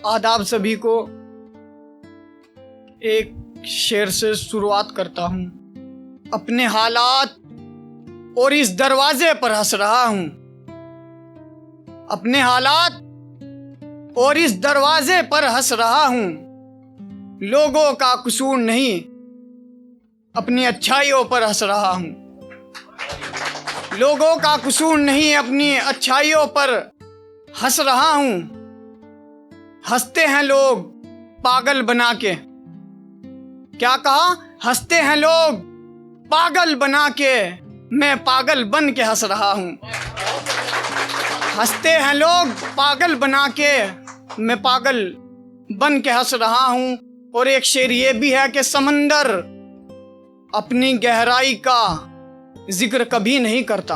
आदाब सभी को। एक शेर से शुरुआत करता हूँ। अपने हालात और इस दरवाजे पर हंस रहा हूँ। अपने हालात और इस दरवाजे पर हंस रहा हूँ। लोगों का कसूर नहीं, अपनी अच्छाइयों पर हंस रहा हूँ। लोगों का कसूर नहीं, अपनी अच्छाइयों पर हंस रहा हूँ। हंसते हैं लोग पागल बना के। क्या कहा? हंसते हैं लोग पागल बना के, मैं पागल बन के हंस रहा हूँ। हंसते हैं लोग पागल बना के, मैं पागल बन के हंस रहा हूँ। और एक शेर ये भी है कि समंदर अपनी गहराई का जिक्र कभी नहीं करता।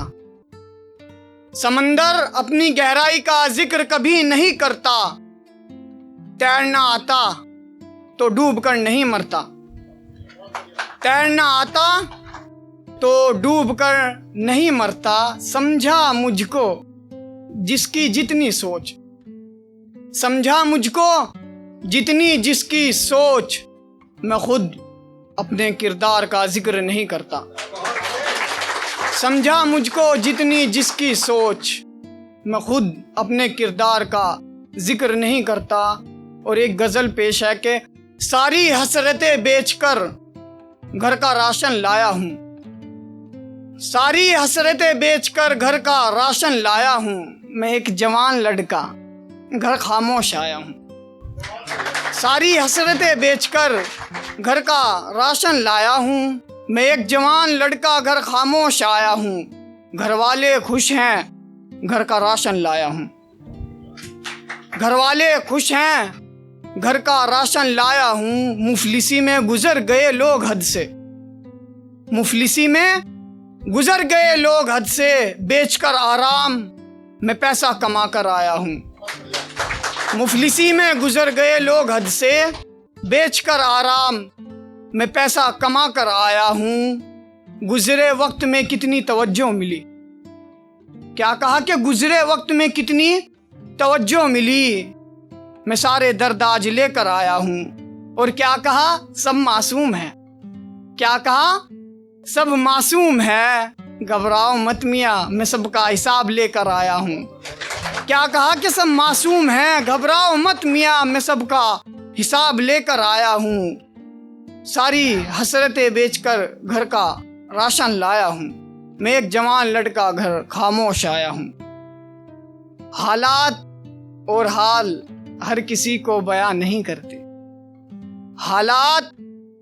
समंदर अपनी गहराई का जिक्र कभी नहीं करता। तैरना आता तो डूब कर नहीं मरता। तैरना आता तो डूब कर नहीं मरता। समझा मुझको जिसकी जितनी सोच, समझा मुझको जितनी जिसकी सोच, मैं खुद अपने किरदार का जिक्र नहीं करता। समझा मुझको जितनी जिसकी सोच, मैं खुद अपने किरदार का जिक्र नहीं करता। और एक गज़ल पेश है कि सारी हसरतें बेचकर घर का राशन लाया हूँ। सारी हसरतें बेचकर घर का राशन लाया हूँ। मैं एक जवान लड़का घर खामोश आया हूँ। सारी हसरतें बेचकर घर का राशन लाया हूँ। मैं एक जवान लड़का घर खामोश आया हूँ। घर वाले खुश हैं, घर का राशन लाया हूँ। घर वाले खुश हैं, घर का राशन लाया हूँ। मुफलिसी में गुजर गए लोग हद से, मुफलिसी में गुजर गए लोग हद से। बेचकर आराम मैं पैसा कमा कर आया हूँ। मुफलिसी में गुजर गए लोग हद से, बेचकर आराम मैं पैसा कमा कर आया हूँ। गुजरे वक्त में कितनी तवज्जो मिली। क्या कहा कि गुजरे वक्त में कितनी तवज्जो मिली। मैं सारे दर्द आज लेकर आया हूँ। और क्या कहा? सब मासूम है। क्या कहा? सब मासूम है। घबराओ मत मियाँ, मैं सबका हिसाब लेकर आया हूँ। क्या कहा कि सब मासूम है। घबराओ मत मियाँ, मैं सबका हिसाब लेकर आया हूँ। सारी हसरतें बेचकर घर का राशन लाया हूँ। मैं एक जवान लड़का घर खामोश आया हूँ। हालात और हाल हर किसी को बयां नहीं करते। हालात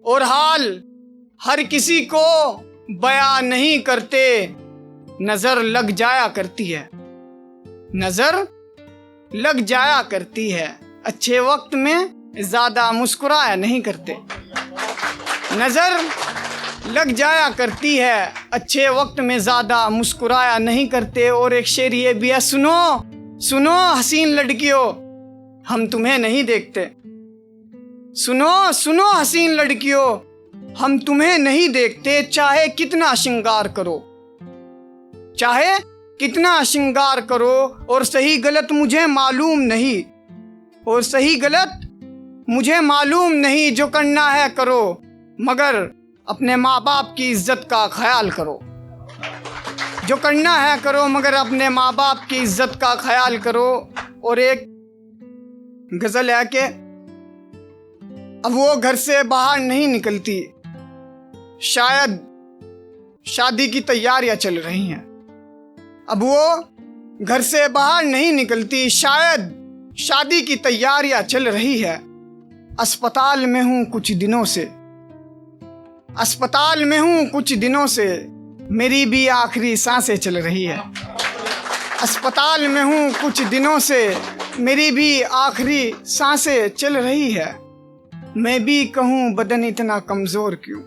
और हाल हर किसी को बयां नहीं करते। नजर लग जाया करती है, नजर लग जाया करती है। अच्छे वक्त में ज्यादा मुस्कुराया नहीं करते। नजर लग जाया करती है, अच्छे वक्त में ज्यादा मुस्कुराया नहीं करते। और एक शेर ये भी है, सुनो सुनो हसीन लड़कियों, हम तुम्हें नहीं देखते। सुनो सुनो हसीन लड़कियों, हम तुम्हें नहीं देखते। चाहे कितना श्रृंगार करो, चाहे कितना श्रृंगार करो। और सही गलत मुझे मालूम नहीं, और सही गलत मुझे मालूम नहीं। जो करना है करो, मगर अपने माँ बाप की इज्जत का ख्याल करो। जो करना है करो, मगर अपने माँ बाप की इज्जत का ख्याल करो। और एक गजल है कि अब वो घर से बाहर नहीं निकलती, शायद शादी की तैयारियां चल रही हैं। अब वो घर से बाहर नहीं निकलती, शायद शादी की तैयारियां चल रही है। अस्पताल में हूँ कुछ दिनों से, अस्पताल में हूँ कुछ दिनों से। मेरी भी आखिरी सांसें चल रही है। अस्पताल में हूँ कुछ दिनों से, मेरी भी आखिरी सांसें चल रही है। मैं भी कहूँ बदन इतना कमज़ोर क्यों,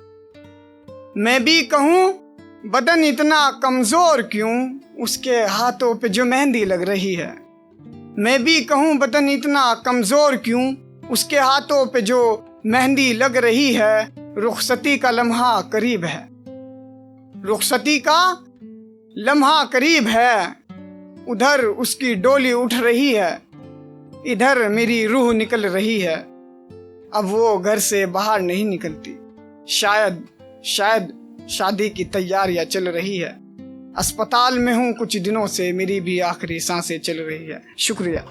मैं भी कहूँ बदन इतना कमज़ोर क्यों, उसके हाथों पे जो मेहंदी लग रही है। मैं भी कहूँ बदन इतना कमज़ोर क्यों, उसके हाथों पे जो मेहंदी लग रही है। रुखसती का लम्हा करीब है, रुखसती का लम्हा करीब है। उधर उसकी डोली उठ रही है, इधर मेरी रूह निकल रही है, अब वो घर से बाहर नहीं निकलती। शायद शायद शादी की तैयारियां चल रही है। अस्पताल में हूँ कुछ दिनों से, मेरी भी आखिरी सांसें चल रही है। शुक्रिया।